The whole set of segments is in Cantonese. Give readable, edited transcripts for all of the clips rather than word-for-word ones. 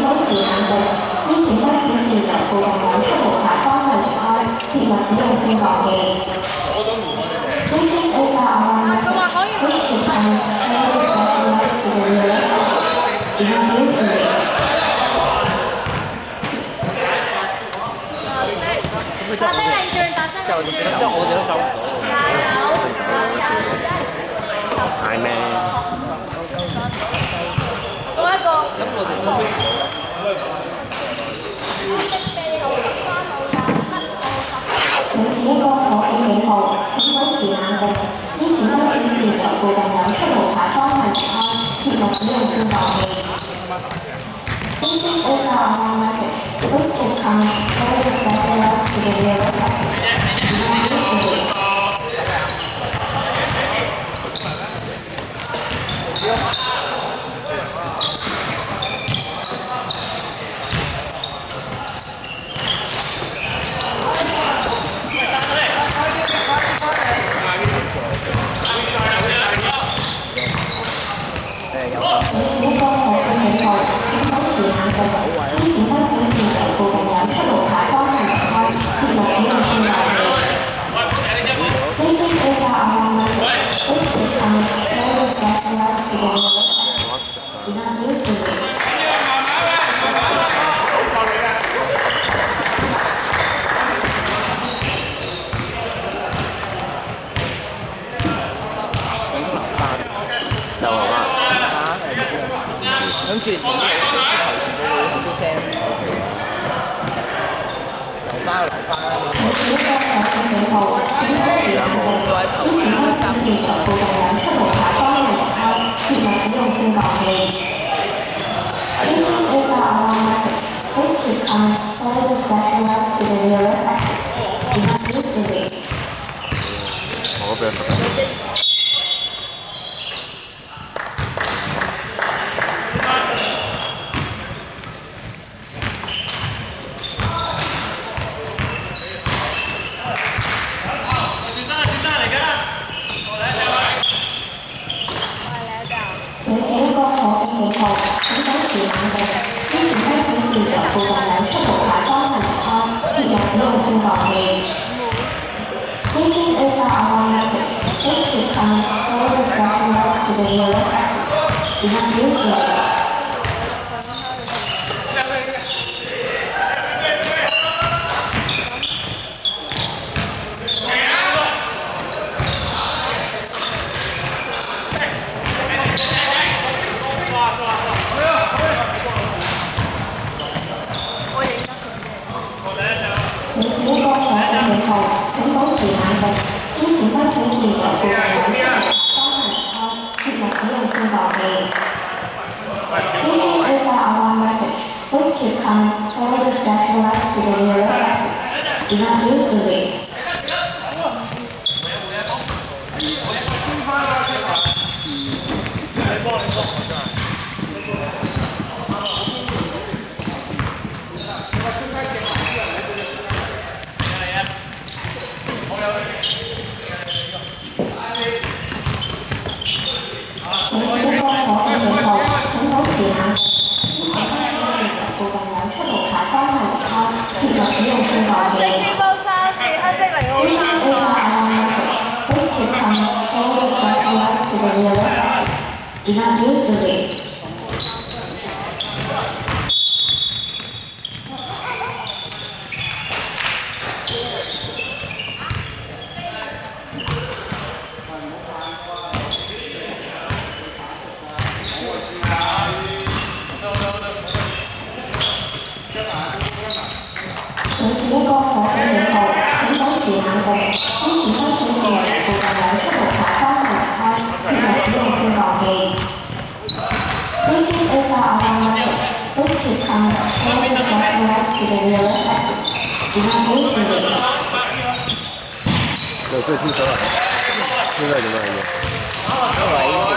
保持冷靜，依前不顯示由附近有出無牌方向離開，切勿使用升降機。Please over around which should come over the left to the rear exit. Do not use the lift.發聲領轉，發聲領轉。即係我哋都走唔到。加油！嗌咩？我一個。咁我哋都請此一個可警警號，請保持冷靜。依前不顯示由附近有出無牌方向離開，切勿使用升降機。Please over around message. Which should come over the left to the rear exit. Do not use the lift.呢個可警警號，請保持冷靜。依前不顯示由附近有出無牌方向離開，切勿使用升降機。Please over around message. Which should come over the left to the rear exit. Do not use the lift.就係嘛？跟住全部都聲，留翻。請此一個可警警號，請保持冷靜。依前不顯示由附近有出無牌方向離開，切勿使用升降機。Please over around message. Which should come over the left to the rear exit. Do not use the lift.我俾人罰。請此一個可警警號，請保持冷靜。依前不顯示由附近有出無牌方向離開，切勿使用升降機。Please over around message. Which should come over the left to the rear exit. Do not use the lift.請此一個可警警號，請保持冷靜。依前不顯示由附近有出無牌方向離開，切勿使用升降機。Please over around message. Which should come over the left to the rear exit. Do not use the lift.請此一個可警警號，請保持冷靜。依前不顯示由附近有出無牌方向離開，切勿使用升降機。天貓3次，黑色嚟好Please 3 over 次。 around message. Which should come over the left to the rear exit. Do not use the lift.請此一個可警警號，請保持冷靜。依前不顯示由附近有出無牌方向離開，切勿使用升降機。Please over around message. Which should come over the left to the rear exit. Do not use the lift.就中意天水圍，天水圍做咩嘢？因為以前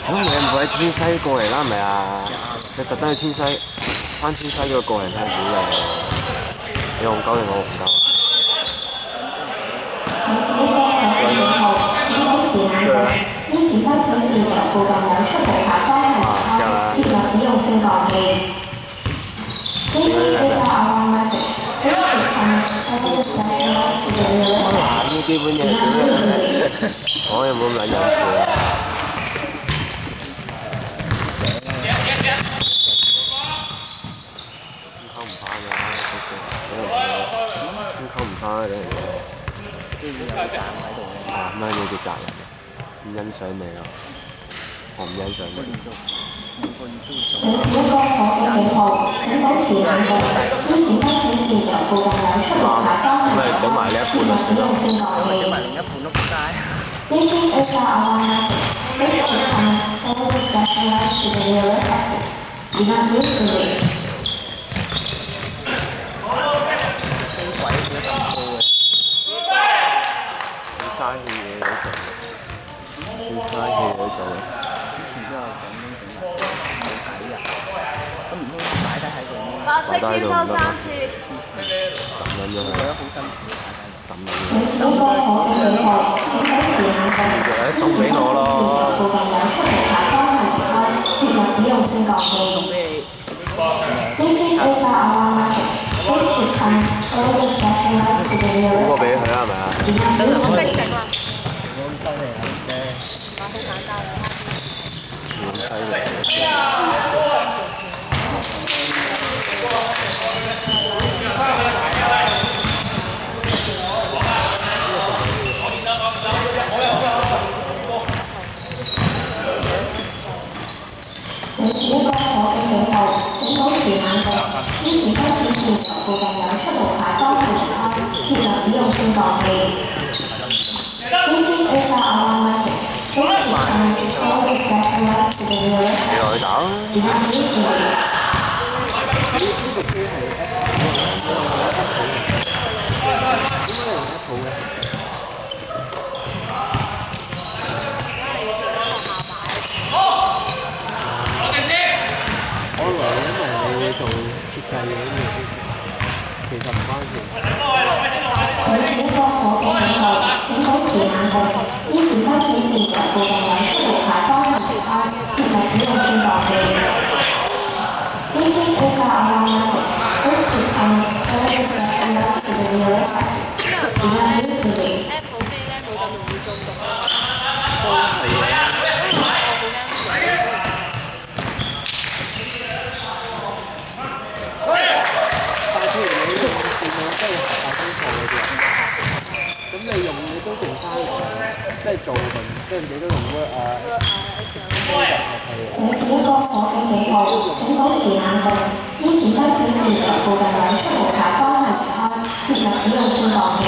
咁你唔會喺天西過嚟啦，係咪啊？你特登去天西，翻天西嗰個過嚟睇下點樣？你戇鳩定我戇鳩啊？請此一個可警警號，請保持冷靜。依前不顯示着附近有出入牌方向設立使用性講器。This is data alarm message. Please become all specialized to the nearest 呢啲基本嘢點樣？我有冇咁撚隱晦啊？溝唔翻㗎，溝唔翻嗰樣嘢。都要有個站喺度嘅。咩你嘅責任？唔欣賞你咯，我唔欣賞你。城市光可嘅警號，請保持冷靜。依時間顯示着附近有出入牌方向整埋呢一半就算啦。使用性講器。整埋另一半都仆街。This is data alarm message. Please become all specialized to the nearest exit. Do not use the lift. 升鬼都咁高嘅。嘥氣嘢都做，嘥氣嘢都做。之前都有咁樣整埋，冇底啊！咁唔通擺低喺度咩？白色飄偷3次。抌撚咗佢，我覺得好辛苦擺低。抌撚咗城市光可嘅警號，請保持冷靜。佢。送俾我咯。附近有出入牌方向設立使用性講器。送俾你。This is data alarm message. Please become all specialized to the 俾 nearest 個俾佢啦，係咪啊？真係我識整啦，我咁犀利啊！好簡單啦。好犀利。城市光可嘅警號，請保持冷靜。依時間顯示着附近有出入牌方向設立使用性講器。This is data alarm message. Please become all specialized to the nearest 你落去打啦。 Do not use the lift. 可能因為你做設計嘢呢啲，其實唔關事。城市光可嘅警號，請保持冷靜。依時間顯示着附近有出入牌方向設立使用性講器。This is data alarm message. Please become all specialized to the nearest exit. Do not use the lift. Apple 機咧冇咁容易中毒啊。係啊。但係譬如你用電腦即係學校功課嗰啲啊，咁你用你都用翻即係做文，即係你都用 Word 啊、Word 啊係。城市光可嘅警號，請保持冷靜。依時間顯示着附近有出入牌方向設立使用性講器。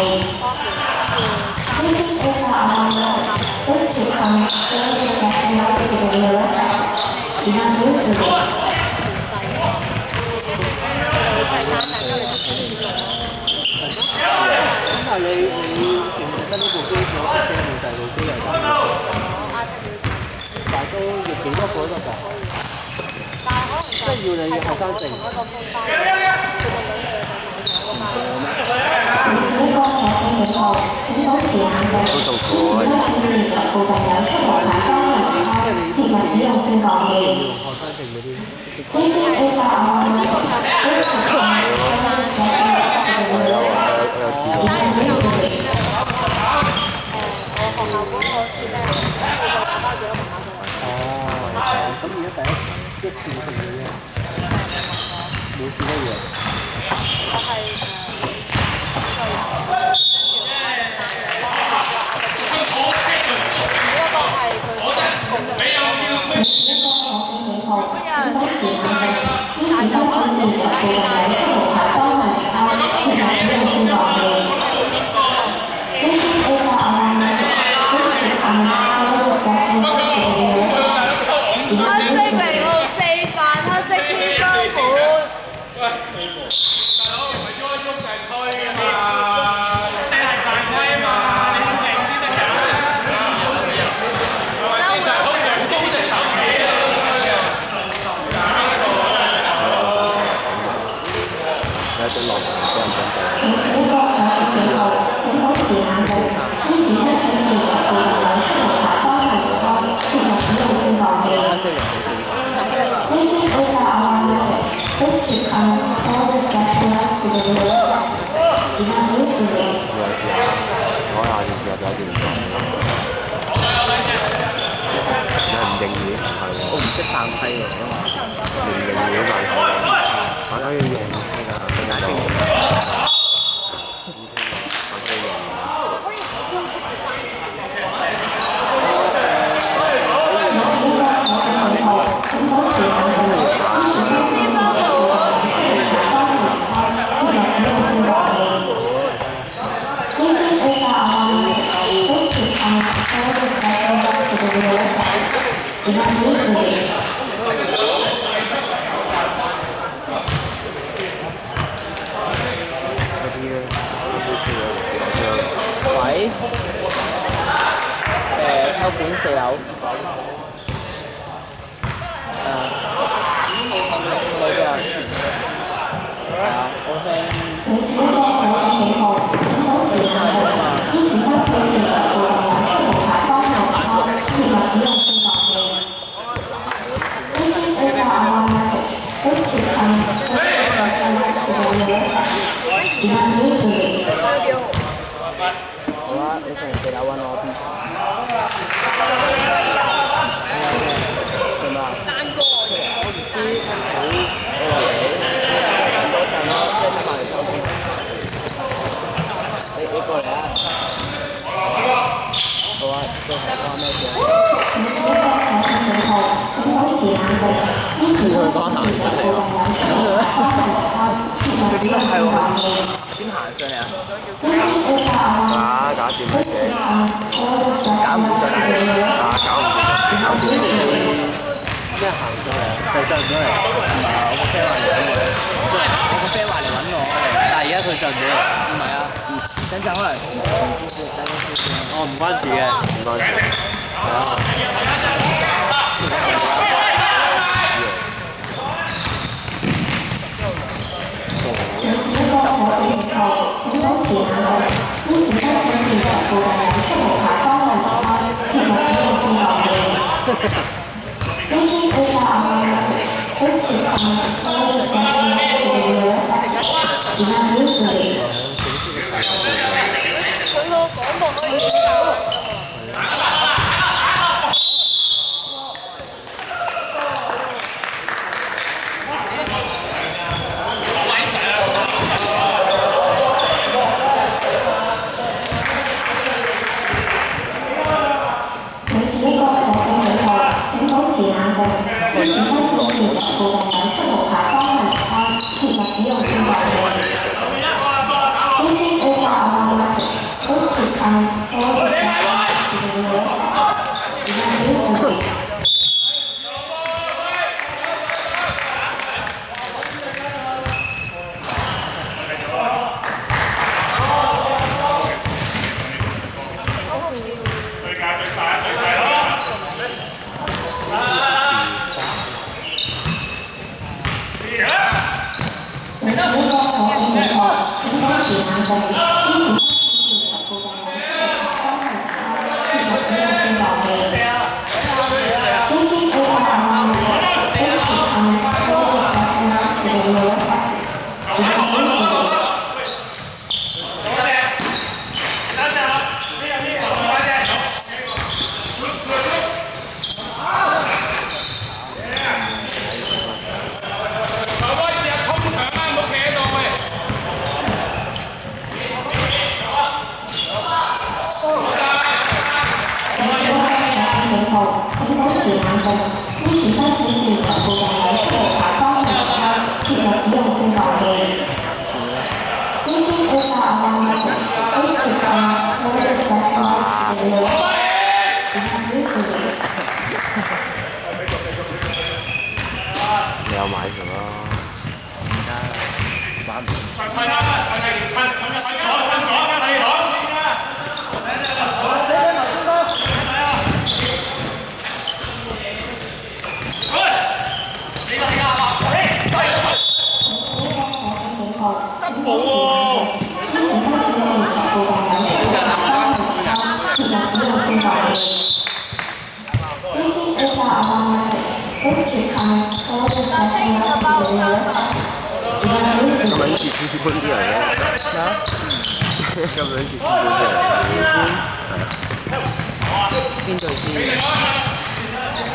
This is data alarm message. Please become all specialized to the nearest exit. Do not use the lift. 咁但係你淨係得呢部機做，即係冇第二部機又得，但係都要幾多個都得㗎，即係要你學生證。城市光可嘅警號，請保持冷靜。依時間顯示着附近有出入牌方向設立使用性講器。用學生證嗰啲。This is data alarm message. Please become all specialized to the nearest exit. 有自動。單人就嗰啲咧，我學校嗰個啲咧，佢就打包咗學校證。哦，咁而家第一次性嘅啫，冇試過嘢。我好難睇嘅，玩家要用㗎，比較多。喂，偷管4樓。裏邊啊，係啊，我 friend。好啦，你上嚟4樓揾我邊？做咩啊？單歌出嚟，我唔知好嗰陣咯，即係等埋你收工。你過嚟啊！好啊，即係講咩事啊？佢講行上嚟喎。佢點解係喎？點行上嚟啊？搞掂乜嘢？搞唔上嚟。搞唔掂。咩行上嚟啊？就上咗嚟。我個 friend 話嚟揾我，我個 friend 話嚟揾我，但係而家佢上咗嚟。唔係啊，等陣可能哦，唔關事嘅，唔關事。係啊。你有買咗咯？玩唔今日呢次天官啲人咧，今日呢次天官啲人邊隊先？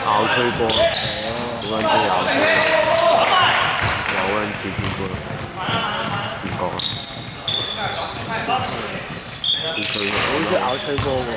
咬吹波，好撚中意咬吹波。陣時見過，唔講啊。好衰啊！好中意咬吹波喎。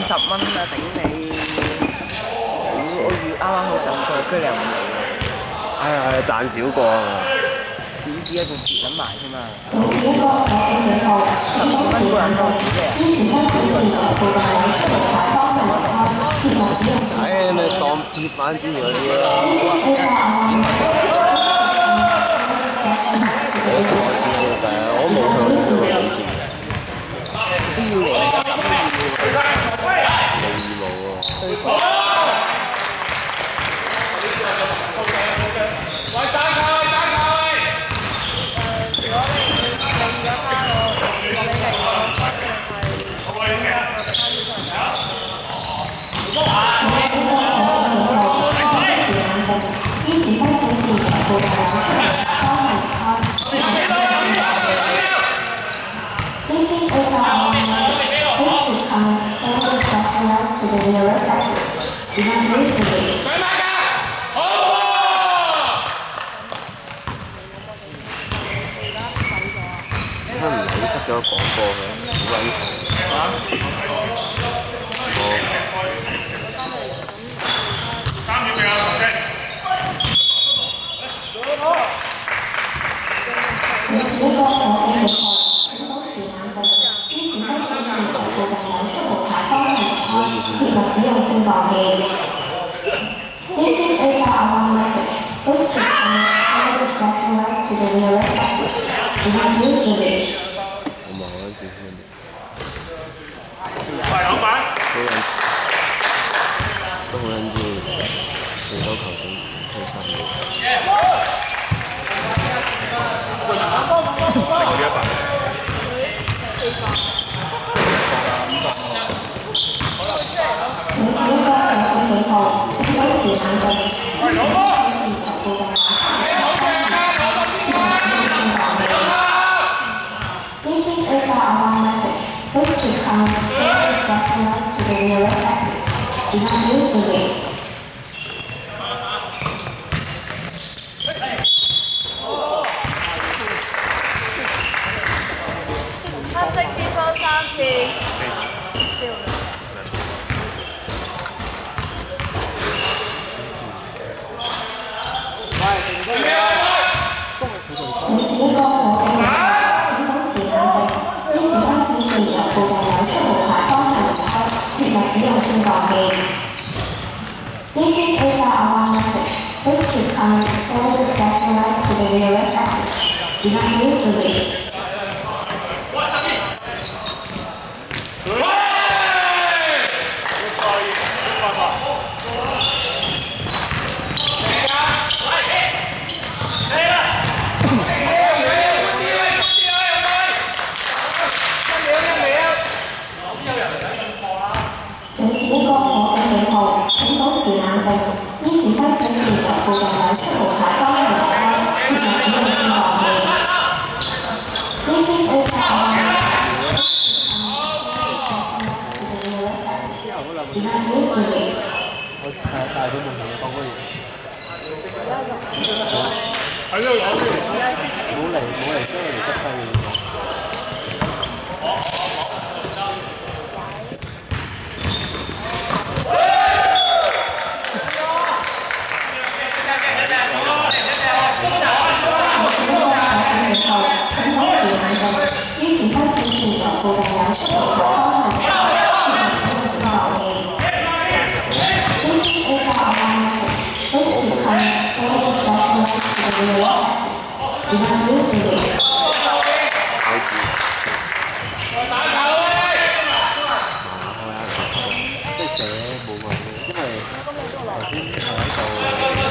50蚊啊！頂你！我預啱啱好10個，居然又唔嚟。哎呀，賺少過啊嘛！點知啊，仲蝕緊埋添嘛！12蚊個人多啲嘅，唉，咪當貼翻之前嗰啲咯。我冇向佢俾錢嘅。都要嚟嘅，咁都要。冇喎。咗廣播嘅，好鬼3秒未啊，頭先。快老闆！都好撚知，最多球證推3秒。黑色跌波3次。become all professionalized to the real estate. Do not use the lead.整體一個火警警號，請保持冷靜，依指揮指示由附近兩出無牌方向離開，切勿使用消防器。This is a fire. Do not use the lead. 我但係佢冇同你講過嘢。冇嚟將佢哋執低。即係寫冇問題，因為頭先係喺度。